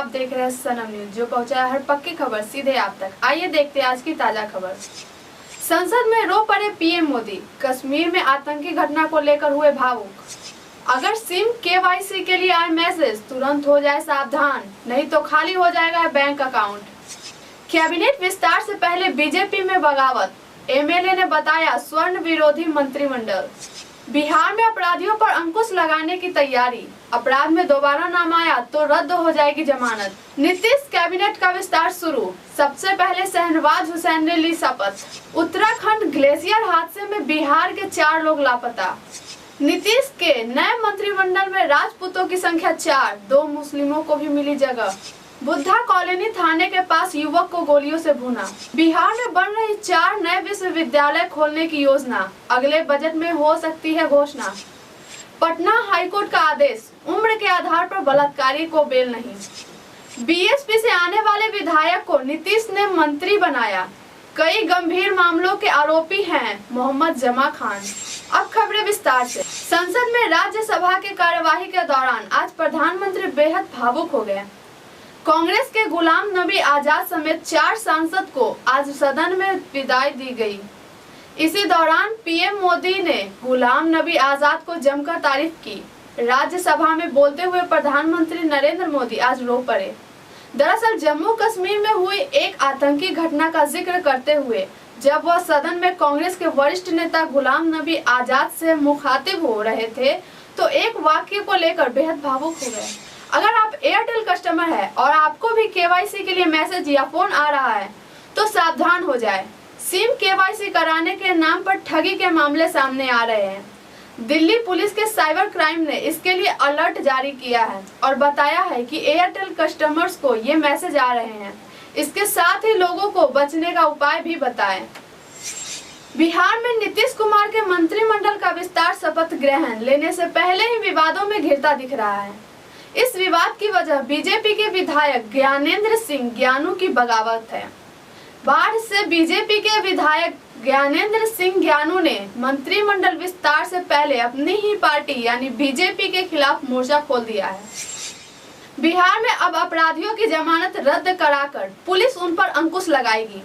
आप देख रहे हैं सनम न्यूज, जो पहुंचा है हर पक्की खबर सीधे आप तक। आइए देखते हैं आज की ताजा खबर। संसद में रो पड़े पीएम मोदी, कश्मीर में आतंकी घटना को लेकर हुए भावुक। अगर सिम केवाईसी के लिए आए मैसेज, तुरंत हो जाए सावधान, नहीं तो खाली हो जाएगा बैंक अकाउंट। कैबिनेट विस्तार से पहले बीजेपी में बगावत, एमएलए ने बताया स्वर्ण विरोधी मंत्रिमंडल। बिहार में अपराधियों पर अंकुश लगाने की तैयारी, अपराध में दोबारा नाम आया तो रद्द हो जाएगी जमानत। नीतीश कैबिनेट का विस्तार शुरू, सबसे पहले शहनवाज हुसैन ने ली शपथ। उत्तराखंड ग्लेशियर हादसे में बिहार के 4 लोग लापता। नीतीश के नए मंत्रिमंडल में राजपूतों की संख्या 4, 2 मुस्लिमों को भी मिली जगह। बुद्धा कॉलोनी थाने के पास युवक को गोलियों से भूना। बिहार में बन रही 4 नए विश्वविद्यालय खोलने की योजना, अगले बजट में हो सकती है घोषणा। पटना हाईकोर्ट का आदेश, उम्र के आधार पर बलात्कारी को बेल नहीं। बीएसपी से आने वाले विधायक को नीतीश ने मंत्री बनाया। कई गंभीर मामलों के आरोपी हैं मोहम्मद जमा खान। अब खबरें विस्तार से। संसद में राज्यसभा की कार्यवाही के दौरान आज प्रधानमंत्री बेहद भावुक हो गए। कांग्रेस के गुलाम नबी आजाद समेत 4 सांसद को आज सदन में विदाई दी गई। इसी दौरान पीएम मोदी ने गुलाम नबी आजाद को जमकर तारीफ की। राज्यसभा में बोलते हुए प्रधानमंत्री नरेंद्र मोदी आज रो पड़े। दरअसल जम्मू कश्मीर में हुई एक आतंकी घटना का जिक्र करते हुए जब वह सदन में कांग्रेस के वरिष्ठ नेता गुलाम नबी आजाद से मुखातिब हो रहे थे तो एक वाक्य को लेकर बेहद भावुक हो गए। अगर आप एयरटेल कस्टमर है और आपको भी केवाईसी के लिए मैसेज या फोन आ रहा है तो सावधान हो जाए। सिम केवाईसी कराने के नाम पर ठगी के मामले सामने आ रहे हैं। दिल्ली पुलिस के साइबर क्राइम ने इसके लिए अलर्ट जारी किया है और बताया है कि एयरटेल कस्टमर्स को ये मैसेज आ रहे हैं। इसके साथ ही लोगों को बचने का उपाय भी बताएं। बिहार में नीतीश कुमार के मंत्रिमंडल का विस्तार शपथ ग्रहण लेने से पहले ही विवादों में घिरता दिख रहा है। इस विवाद की वजह बीजेपी के विधायक ज्ञानेंद्र सिंह ज्ञानू की बगावत है। बाढ़ से बीजेपी के विधायक ज्ञानेंद्र सिंह ज्ञानू ने मंत्रिमंडल विस्तार से पहले अपनी ही पार्टी यानी बीजेपी के खिलाफ मोर्चा खोल दिया है। बिहार में अब अपराधियों की जमानत रद्द कराकर पुलिस उन पर अंकुश लगाएगी।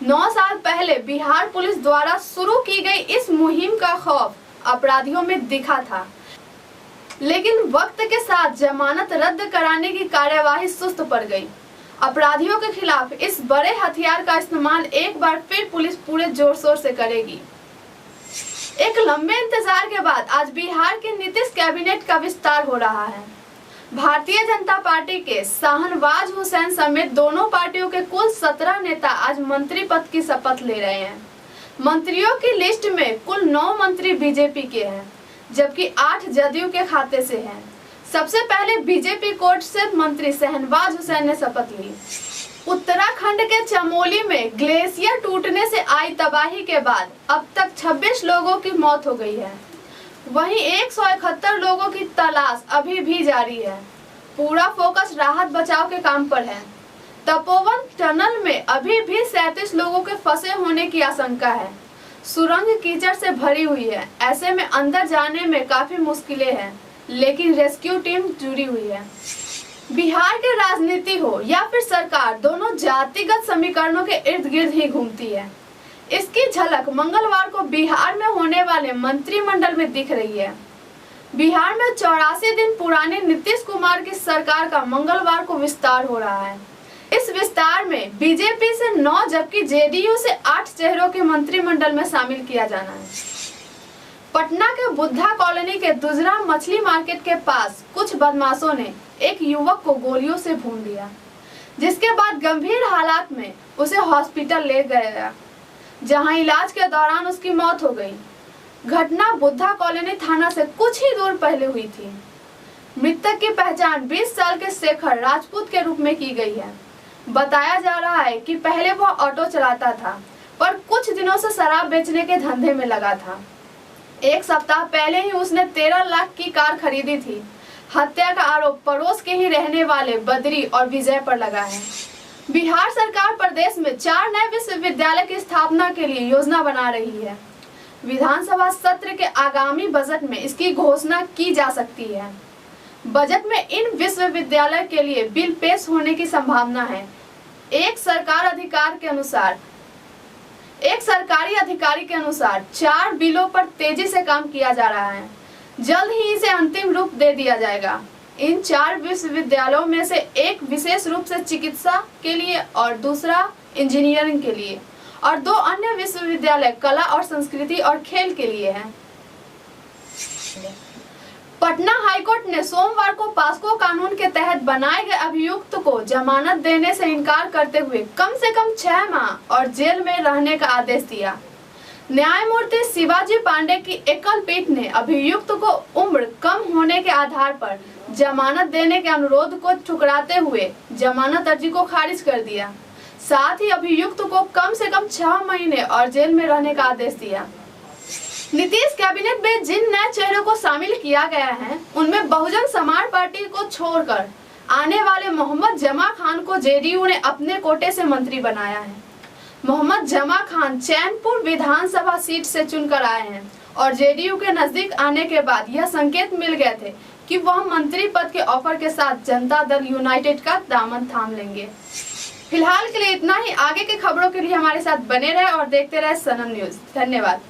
9 साल पहले बिहार पुलिस द्वारा शुरू की गई इस मुहिम का खौफ अपराधियों में दिखा था, लेकिन वक्त के साथ जमानत रद्द कराने की कार्यवाही सुस्त पड़ गई। अपराधियों के खिलाफ इस बड़े हथियार का इस्तेमाल एक बार फिर पुलिस पूरे जोर शोर से करेगी। एक लंबे इंतजार के बाद आज बिहार के नीतीश कैबिनेट का विस्तार हो रहा है। भारतीय जनता पार्टी के शहनवाज हुसैन समेत दोनों पार्टियों के कुल 17 नेता आज मंत्री पद की शपथ ले रहे हैं। मंत्रियों की लिस्ट में कुल 9 मंत्री बीजेपी के हैं, जबकि 8 जदयू के खाते से हैं। सबसे पहले बीजेपी कोर्ट से मंत्री शहनवाज हुसैन ने शपथ ली। उत्तराखंड के चमोली में ग्लेशियर टूटने से आई तबाही के बाद अब तक 26 लोगों की मौत हो गई है। वहीं 171 लोगों की तलाश अभी भी जारी है। पूरा फोकस राहत बचाव के काम पर है। तपोवन टनल में अभी भी 37 लोगों के फंसे होने की आशंका है। सुरंग कीचड़ से भरी हुई है, ऐसे में अंदर जाने में काफी मुश्किलें हैं, लेकिन रेस्क्यू टीम जुड़ी हुई है। बिहार की राजनीति हो या फिर सरकार, दोनों जातिगत समीकरणों के इर्द गिर्द ही घूमती है। इसकी झलक मंगलवार को बिहार में होने वाले मंत्रिमंडल में दिख रही है। बिहार में 84 दिन पुराने नीतीश कुमार की सरकार का मंगलवार को विस्तार हो रहा है। इस विस्तार में बीजेपी से 9 जबकि जेडीयू से 8 चेहरों के मंत्रिमंडल में शामिल किया जाना है। पटना के बुद्धा कॉलोनी के दुजरा मछली मार्केट के पास कुछ बदमाशों ने एक युवक को गोलियों से भून दिया, जिसके बाद गंभीर हालात में उसे हॉस्पिटल ले गया, जहां इलाज के दौरान उसकी मौत हो गई। घटना बुद्धा कॉलोनी थाना से कुछ ही दूर पहले हुई थी। मृतक की पहचान 20 साल के शेखर राजपूत के रूप में की गई है। बताया जा रहा है कि पहले वह ऑटो चलाता था, पर कुछ दिनों से शराब बेचने के धंधे में लगा था। 1 सप्ताह पहले ही उसने 13 लाख की कार खरीदी थी। हत्या का आरोप पड़ोस के ही रहने वाले बद्री और विजय पर लगा है। बिहार सरकार प्रदेश में 4 नए विश्वविद्यालय की स्थापना के लिए योजना बना रही है। विधानसभा सत्र के आगामी बजट में इसकी घोषणा की जा सकती है। बजट में इन विश्वविद्यालय के लिए बिल पेश होने की संभावना है। एक सरकारी अधिकारी के अनुसार 4 बिलों पर तेजी से काम किया जा रहा है। जल्द ही इसे अंतिम रूप दे दिया जाएगा। इन 4 विश्वविद्यालयों में से एक विशेष रूप से चिकित्सा के लिए और दूसरा इंजीनियरिंग के लिए और 2 अन्य विश्वविद्यालय कला और संस्कृति और खेल के लिए हैं। पटना हाईकोर्ट ने सोमवार को पास्को कानून के तहत बनाए गए अभियुक्त को जमानत देने से इनकार करते हुए कम से कम 6 माह और जेल में रहने का आदेश दिया। न्यायमूर्ति शिवाजी पांडे की एकल पीठ ने अभियुक्त को उम्र कम होने के आधार पर जमानत देने के अनुरोध को ठुकराते हुए जमानत अर्जी को खारिज कर दिया। साथ ही अभियुक्त को कम से कम 6 महीने और जेल में रहने का आदेश दिया। नीतीश कैबिनेट में जिन नए चेहरों को शामिल किया गया है उनमें बहुजन समाज पार्टी को छोड़कर आने वाले मोहम्मद जमा खान को जेडीयू ने अपने कोटे से मंत्री बनाया है। मोहम्मद जमा खान चैनपुर विधानसभा सीट से चुनकर आए हैं और जेडीयू के नजदीक आने के बाद यह संकेत मिल गए थे कि वह मंत्री पद के ऑफर के साथ जनता दल यूनाइटेड का दामन थाम लेंगे। फिलहाल के लिए इतना ही। आगे की खबरों के लिए हमारे साथ बने रहे और देखते रहे सनम न्यूज। धन्यवाद।